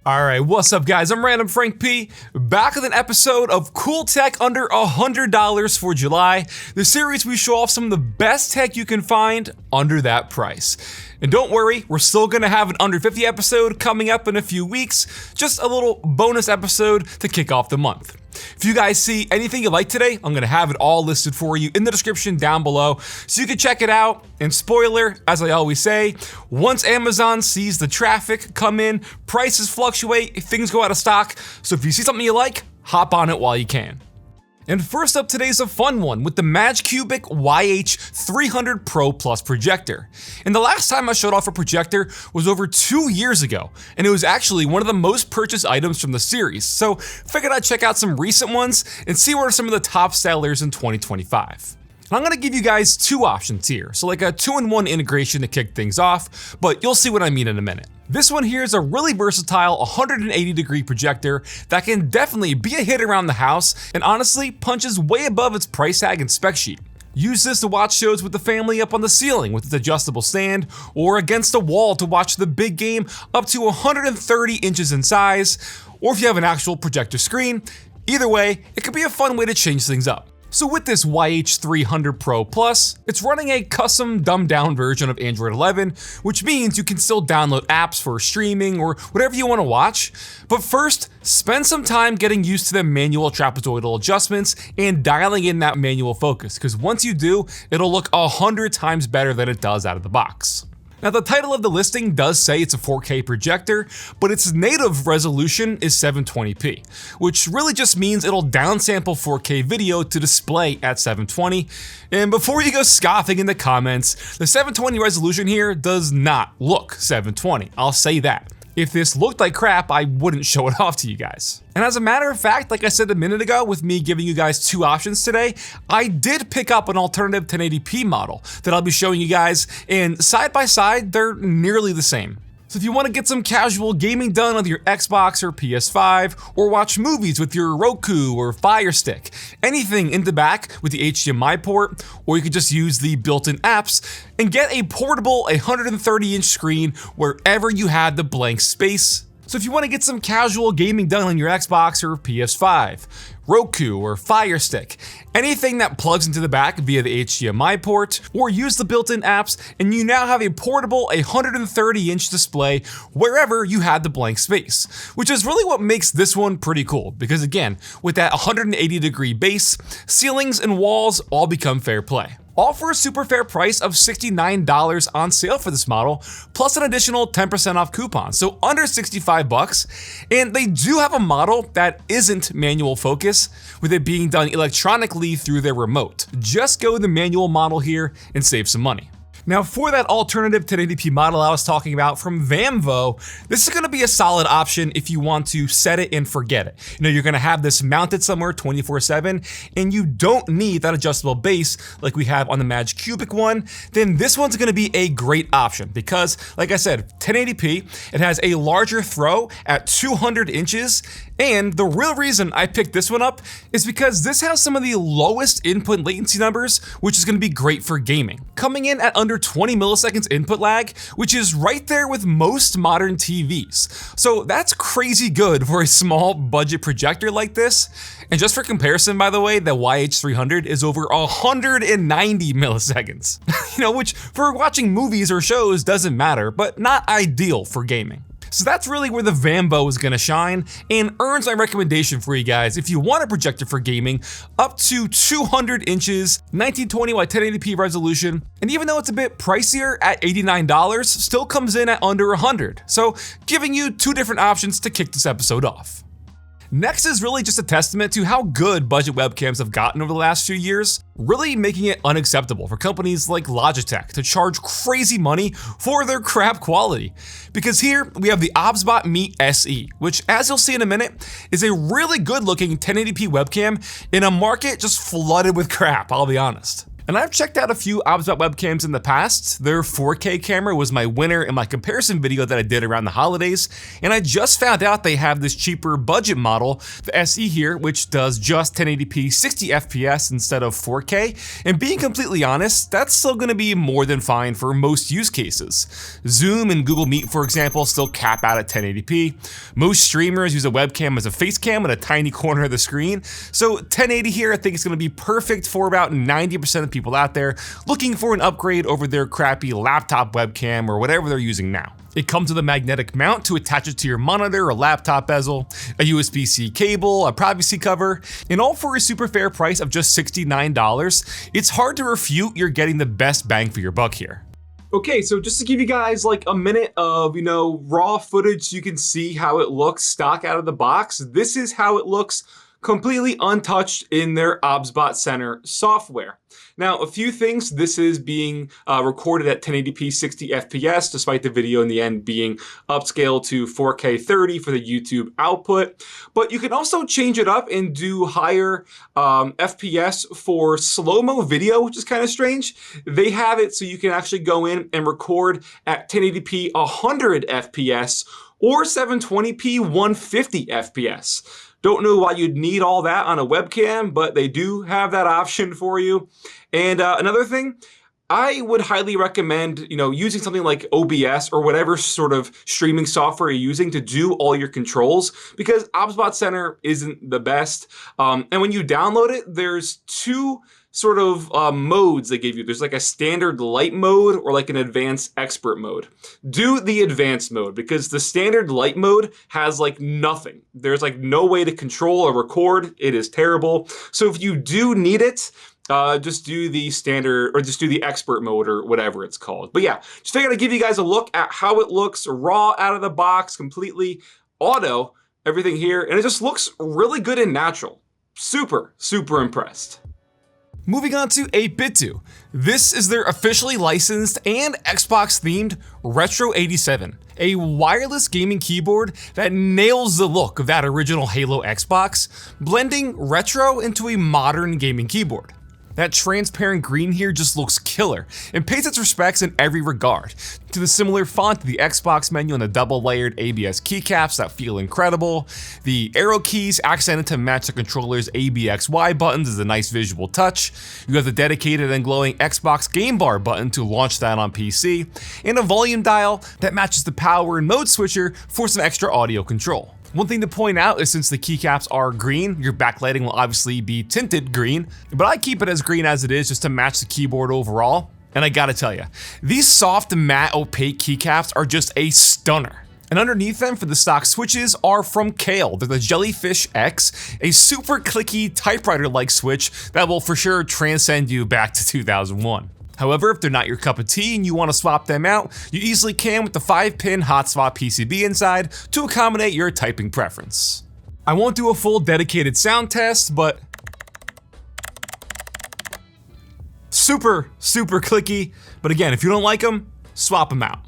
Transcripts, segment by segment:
Alright, what's up guys, I'm Random Frank P, back with an episode of Cool Tech under $100 for July, the series we show off some of the best tech you can find under that price. And don't worry, we're still gonna have an under 50 episode coming up in a few weeks, just a little bonus episode to kick off the month. If you guys see anything you like today, I'm gonna have it all listed for you in the description down below so you can check it out. And spoiler, as I always say, once Amazon sees the traffic come in, prices fluctuate, things go out of stock. So if you see something you like, hop on it while you can. And first up today is a fun one with the Magcubic YH300 Pro Plus projector. And the last time I showed off a projector was over 2 years ago, and it was actually one of the most purchased items from the series, so figured I'd check out some recent ones and see what are some of the top sellers in 2025. I'm gonna give you guys two options here, so like a 2-in-1 integration to kick things off, but you'll see what I mean in a minute. This one here is a really versatile 180-degree projector that can definitely be a hit around the house and honestly punches way above its price tag and spec sheet. Use this to watch shows with the family up on the ceiling with its adjustable stand, or against a wall to watch the big game up to 130 inches in size, or if you have an actual projector screen. Either way, it could be a fun way to change things up. So with this YH300 Pro Plus, it's running a custom dumbed down version of Android 11, which means you can still download apps for streaming or whatever you want to watch. But first, spend some time getting used to the manual trapezoidal adjustments and dialing in that manual focus, because once you do, it'll look 100 times better than it does out of the box. Now the title of the listing does say it's a 4K projector, but its native resolution is 720p, which really just means it'll downsample 4K video to display at 720. And before you go scoffing in the comments, the 720 resolution here does not look 720, I'll say that. If this looked like crap, I wouldn't show it off to you guys. And as a matter of fact, like I said a minute ago with me giving you guys two options today, I did pick up an alternative 1080p model that I'll be showing you guys, and side by side, they're nearly the same. So if you want to get some casual gaming done with your Xbox or PS5, or watch movies with your Roku or Fire Stick, anything in the back with the HDMI port, or you could just use the built-in apps and get a portable 130-inch screen wherever you had the blank space. So if you want to get some casual gaming done on your Xbox or PS5, Roku or Fire Stick, anything that plugs into the back via the HDMI port, or use the built-in apps, and you now have a portable 130-inch display wherever you had the blank space, which is really what makes this one pretty cool, because again, with that 180-degree base, ceilings and walls all become fair play. All for a super fair price of $69 on sale for this model, plus an additional 10% off coupon, so under 65 bucks. And they do have a model that isn't manual focus, with it being done electronically through their remote. Just go the manual model here and save some money. Now for that alternative 1080p model I was talking about from Vamvo, this is going to be a solid option if you want to set it and forget it. You know, you're going to have this mounted somewhere 24/7 and you don't need that adjustable base like we have on the Magcubic one, then this one's going to be a great option because, like I said, 1080p, it has a larger throw at 200 inches. And the real reason I picked this one up is because this has some of the lowest input latency numbers, which is going to be great for gaming. Coming in at under 20 milliseconds input lag, which is right there with most modern TVs. So that's crazy good for a small budget projector like this. And just for comparison, by the way, the YH300 is over 190 milliseconds. You know, which for watching movies or shows doesn't matter, but not ideal for gaming. So that's really where the Vamvo is going to shine and earns my recommendation for you guys if you want a projector for gaming up to 200 inches, 1920 by 1080p resolution, and even though it's a bit pricier at $89, still comes in at under 100. So giving you two different options to kick this episode off. Next is really just a testament to how good budget webcams have gotten over the last few years, really making it unacceptable for companies like Logitech to charge crazy money for their crap quality. Because here we have the OBSBOT Meet SE, which, as you'll see in a minute, is a really good looking 1080p webcam in a market just flooded with crap, I'll be honest. And I've checked out a few OBSBOT webcams in the past. Their 4K camera was my winner in my comparison video that I did around the holidays, and I just found out they have this cheaper budget model, the SE here, which does just 1080p 60 FPS instead of 4K, and being completely honest, that's still going to be more than fine for most use cases. Zoom and Google Meet, for example, still cap out at 1080p. Most streamers use a webcam as a face cam in a tiny corner of the screen, so 1080 here I think is going to be perfect for about 90% of people out there looking for an upgrade over their crappy laptop webcam or whatever they're using now. It comes with a magnetic mount to attach it to your monitor or laptop bezel, a USB-C cable, a privacy cover, and all for a super fair price of just $69. It's hard to refute you're getting the best bang for your buck here. Okay, so just to give you guys like a minute of, raw footage so you can see how it looks stock out of the box, this is how it looks completely untouched in their OBSBOT Center software. Now, a few things. This is being recorded at 1080p 60 FPS, despite the video in the end being upscaled to 4K 30 for the YouTube output. But you can also change it up and do higher FPS for slow-mo video, which is kind of strange. They have it so you can actually go in and record at 1080p 100 FPS or 720p 150 FPS. Don't know why you'd need all that on a webcam, but they do have that option for you. And another thing, I would highly recommend, using something like OBS or whatever sort of streaming software you're using to do all your controls, because OBSBOT Center isn't the best. And when you download it, there's two sort of modes they give you. There's like a standard light mode or like an advanced expert mode. Do the advanced mode because the standard light mode has like nothing. There's like no way to control or record. It is terrible. So if you do need it, just do the standard or just do the expert mode or whatever it's called. But yeah, just figured I'd give you guys a look at how it looks raw out of the box, completely auto, everything here. And it just looks really good and natural. Super, super impressed. Moving on to 8BitDo. This is their officially licensed and Xbox-themed Retro 87, a wireless gaming keyboard that nails the look of that original Halo Xbox, blending retro into a modern gaming keyboard. That transparent green here just looks killer and pays its respects in every regard, to the similar font to the Xbox menu and the double-layered ABS keycaps that feel incredible. The arrow keys accented to match the controller's ABXY buttons is a nice visual touch. You have the dedicated and glowing Xbox game bar button to launch that on PC, and a volume dial that matches the power and mode switcher for some extra audio control. One thing to point out is since the keycaps are green, your backlighting will obviously be tinted green, but I keep it as green as it is just to match the keyboard overall. And I gotta tell you, these soft matte opaque keycaps are just a stunner. And underneath them for the stock switches are from Kale. They're the Jellyfish X, a super clicky typewriter-like switch that will for sure transcend you back to 2001. However, if they're not your cup of tea and you want to swap them out, you easily can with the 5-pin hot-swap PCB inside to accommodate your typing preference. I won't do a full dedicated sound test, but super clicky. But again, if you don't like them, swap them out.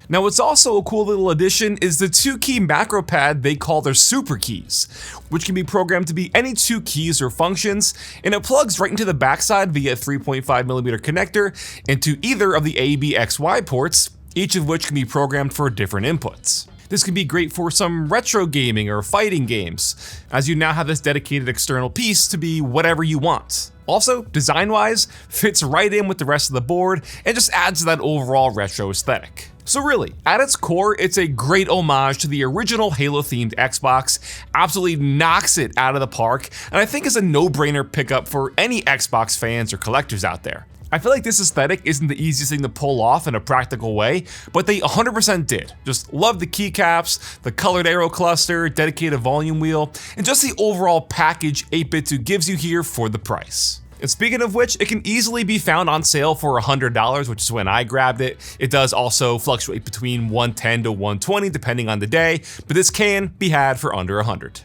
Now what's also a cool little addition is the 2-key macro pad they call their super keys, which can be programmed to be any 2 keys or functions, and it plugs right into the backside via a 3.5mm connector into either of the ABXY ports, each of which can be programmed for different inputs. This can be great for some retro gaming or fighting games, as you now have this dedicated external piece to be whatever you want. Also, design-wise, fits right in with the rest of the board and just adds to that overall retro aesthetic. So really, at its core, it's a great homage to the original Halo-themed Xbox, absolutely knocks it out of the park, and I think is a no-brainer pickup for any Xbox fans or collectors out there. I feel like this aesthetic isn't the easiest thing to pull off in a practical way, but they 100% did. Just love the keycaps, the colored arrow cluster, dedicated volume wheel, and just the overall package 8BitDo gives you here for the price. And speaking of which, it can easily be found on sale for $100, which is when I grabbed it. It does also fluctuate between $110 to $120 depending on the day, but this can be had for under $100.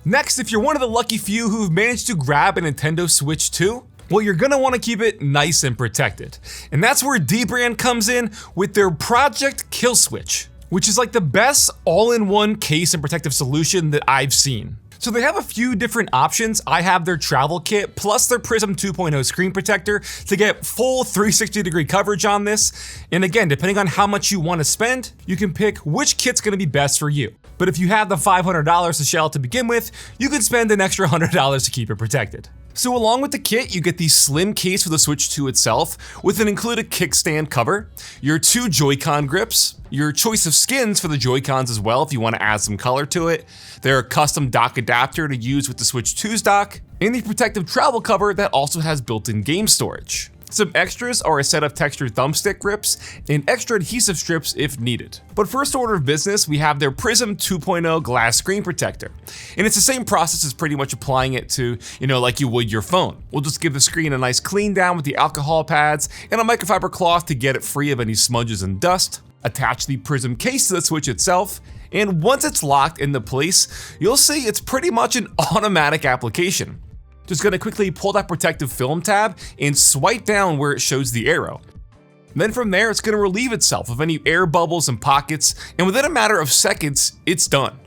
Next, if you're one of the lucky few who've managed to grab a Nintendo Switch 2, well, you're gonna wanna keep it nice and protected. And that's where dbrand comes in with their Project Killswitch, which is like the best all-in-one case and protective solution that I've seen. So they have a few different options. I have their travel kit plus their Prism 2.0 screen protector to get full 360-degree coverage on this. And again, depending on how much you want to spend, you can pick which kit's going to be best for you. But if you have the $500 to shell to begin with, you can spend an extra $100 to keep it protected. So along with the kit, you get the slim case for the Switch 2 itself, with an included kickstand cover, your 2 Joy-Con grips, your choice of skins for the Joy-Cons as well if you want to add some color to it, their custom dock adapter to use with the Switch 2's dock, and the protective travel cover that also has built-in game storage. Some extras are a set of textured thumbstick grips and extra adhesive strips if needed. But first order of business, we have their Prism 2.0 glass screen protector. And it's the same process as pretty much applying it to, like you would your phone. We'll just give the screen a nice clean down with the alcohol pads and a microfiber cloth to get it free of any smudges and dust. Attach the Prism case to the Switch itself, and once it's locked into place, you'll see it's pretty much an automatic application. Just gonna quickly pull that protective film tab and swipe down where it shows the arrow. Then from there, it's gonna relieve itself of any air bubbles and pockets, and within a matter of seconds, it's done.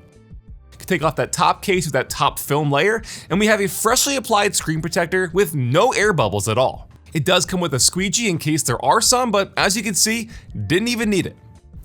You can take off that top case with that top film layer, and we have a freshly applied screen protector with no air bubbles at all. It does come with a squeegee in case there are some, but as you can see, didn't even need it.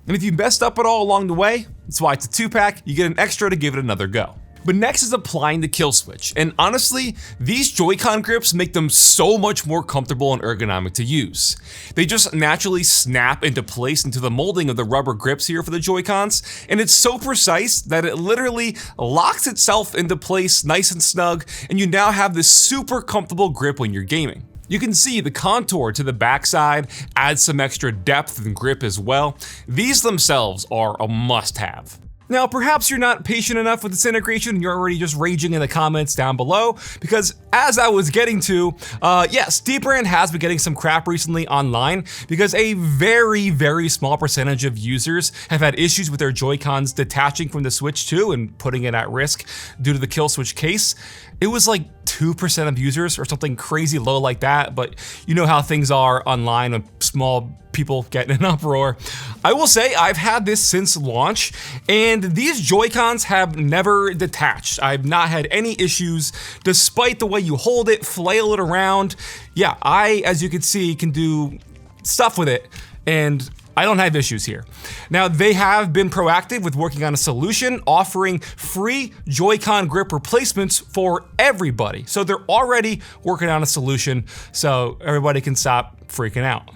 And if you messed up at all along the way, that's why it's a 2-pack, you get an extra to give it another go. But next is applying the Killswitch, and honestly, these Joy-Con grips make them so much more comfortable and ergonomic to use. They just naturally snap into place into the molding of the rubber grips here for the Joy-Cons, and it's so precise that it literally locks itself into place nice and snug, and you now have this super comfortable grip when you're gaming. You can see the contour to the backside adds some extra depth and grip as well. These themselves are a must-have. Now, perhaps you're not patient enough with this integration and you're already just raging in the comments down below, because as I was getting to, yes, dbrand has been getting some crap recently online because a very, very small percentage of users have had issues with their Joy-Cons detaching from the Switch 2 and putting it at risk due to the Killswitch case. It was like 2% of users or something crazy low like that, but you know how things are online when small people get in an uproar. I will say I've had this since launch, and these Joy-Cons have never detached. I've not had any issues despite the way you hold it, flail it around. Yeah, I, as you can see, can do stuff with it, and I don't have issues here. Now, they have been proactive with working on a solution, offering free Joy-Con grip replacements for everybody. So they're already working on a solution so everybody can stop freaking out.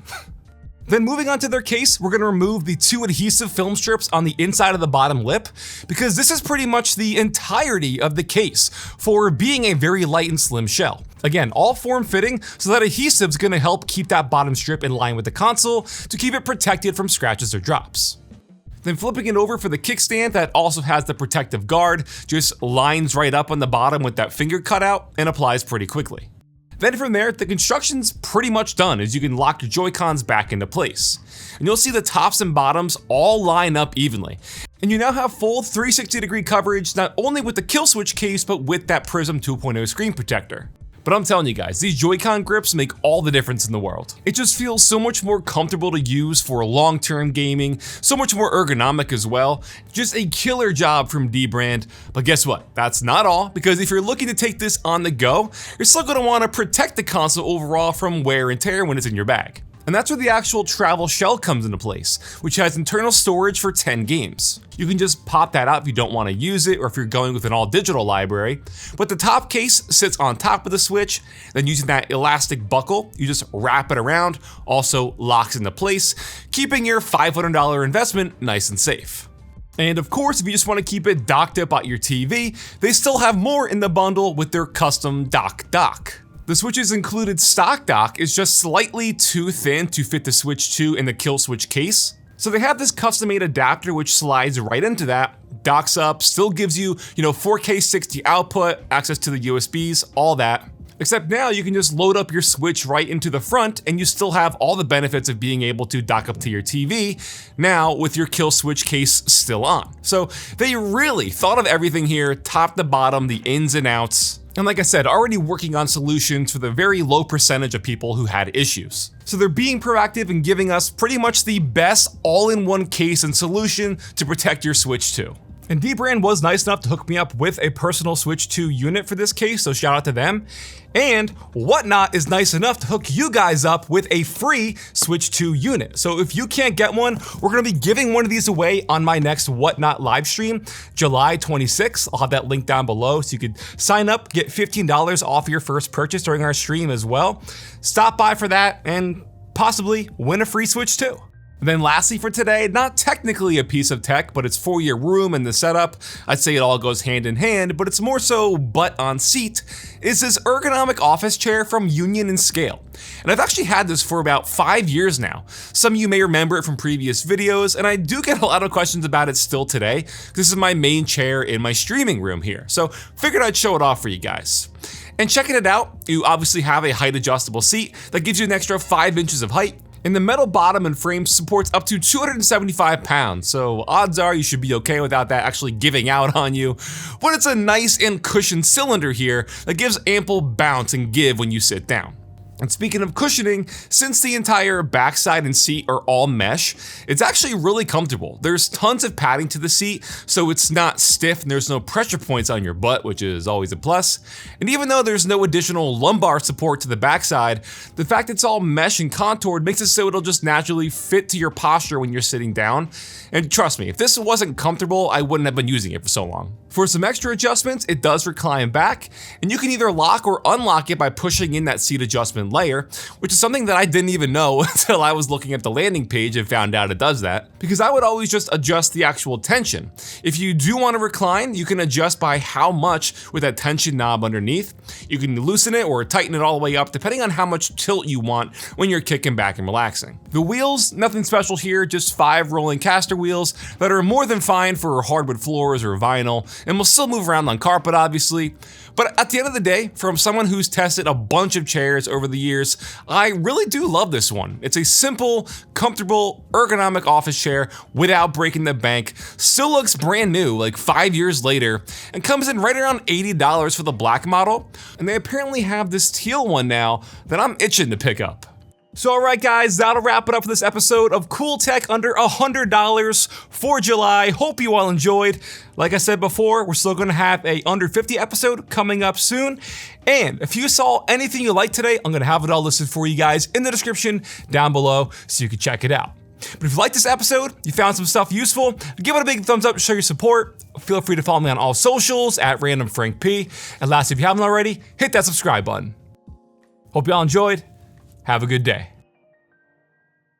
Then moving on to their case, we're gonna remove the 2 adhesive film strips on the inside of the bottom lip, because this is pretty much the entirety of the case for being a very light and slim shell. Again, all form-fitting, so that adhesive's gonna help keep that bottom strip in line with the console to keep it protected from scratches or drops. Then flipping it over for the kickstand that also has the protective guard, just lines right up on the bottom with that finger cutout and applies pretty quickly. Then from there, the construction's pretty much done as you can lock your Joy-Cons back into place. And you'll see the tops and bottoms all line up evenly. And you now have full 360-degree coverage, not only with the Killswitch case, but with that Prism 2.0 screen protector. But I'm telling you guys, these Joy-Con grips make all the difference in the world. It just feels so much more comfortable to use for long-term gaming, so much more ergonomic as well. Just a killer job from dbrand. But guess what? That's not all, because if you're looking to take this on the go, you're still gonna wanna protect the console overall from wear and tear when it's in your bag. And that's where the actual travel shell comes into place, which has internal storage for 10 games. You can just pop that out if you don't want to use it or if you're going with an all-digital library. But the top case sits on top of the Switch, then using that elastic buckle, you just wrap it around, also locks into place, keeping your $500 investment nice and safe. And of course, if you just want to keep it docked up at your TV, they still have more in the bundle with their custom dock. The Switch's included stock dock is just slightly too thin to fit the Switch 2 in the Killswitch case. So they have this custom-made adapter which slides right into that, docks up, still gives you, 4K 60 output, access to the USBs, all that. Except now you can just load up your Switch right into the front and you still have all the benefits of being able to dock up to your TV, now with your Killswitch case still on. So they really thought of everything here, top to bottom, the ins and outs. And like I said, already working on solutions for the very low percentage of people who had issues. So they're being proactive and giving us pretty much the best all-in-one case and solution to protect your Switch 2. And dbrand was nice enough to hook me up with a personal Switch 2 unit for this case, so shout out to them. And Whatnot is nice enough to hook you guys up with a free Switch 2 unit. So if you can't get one, we're gonna be giving one of these away on my next Whatnot live stream, July 26th. I'll have that link down below so you could sign up, get $15 off your first purchase during our stream as well. Stop by for that and possibly win a free Switch 2. And then lastly for today, not technically a piece of tech, but it's for your room and the setup. I'd say it all goes hand in hand, but it's more so butt on seat, is this ergonomic office chair from Union & Scale. And I've actually had this for about 5 years now. Some of you may remember it from previous videos, and I do get a lot of questions about it still today. This is my main chair in my streaming room here, so figured I'd show it off for you guys. And checking it out, you obviously have a height adjustable seat that gives you an extra 5 inches of height. And the metal bottom and frame supports up to 275 pounds, so odds are you should be okay without that actually giving out on you. But it's a nice and cushioned cylinder here that gives ample bounce and give when you sit down. And speaking of cushioning, since the entire backside and seat are all mesh, it's actually really comfortable. There's tons of padding to the seat, so it's not stiff and there's no pressure points on your butt, which is always a plus. And even though there's no additional lumbar support to the backside, the fact it's all mesh and contoured makes it so it'll just naturally fit to your posture when you're sitting down. And trust me, if this wasn't comfortable, I wouldn't have been using it for so long. For some extra adjustments, it does recline back, and you can either lock or unlock it by pushing in that seat adjustment layer, which is something that I didn't even know until I was looking at the landing page and found out it does that, because I would always just adjust the actual tension. If you do want to recline, you can adjust by how much with that tension knob underneath. You can loosen it or tighten it all the way up depending on how much tilt you want when you're kicking back and relaxing. The wheels, nothing special here, just 5 rolling caster wheels that are more than fine for hardwood floors or vinyl, and will still move around on carpet obviously. But at the end of the day, from someone who's tested a bunch of chairs over the years, I really do love this one. It's a simple, comfortable, ergonomic office chair without breaking the bank, still looks brand new like 5 years later, and comes in right around $80 for the black model, and they apparently have this teal one now that I'm itching to pick up. So alright guys, that'll wrap it up for this episode of Cool Tech under $100 for July. Hope you all enjoyed. Like I said before, we're still gonna have a under 50 episode coming up soon. And if you saw anything you liked today, I'm gonna have it all listed for you guys in the description down below so you can check it out. But if you liked this episode, you found some stuff useful, give it a big thumbs up to show your support. Feel free to follow me on all socials at randomfrankp. And lastly, if you haven't already, hit that subscribe button. Hope you all enjoyed. Have a good day.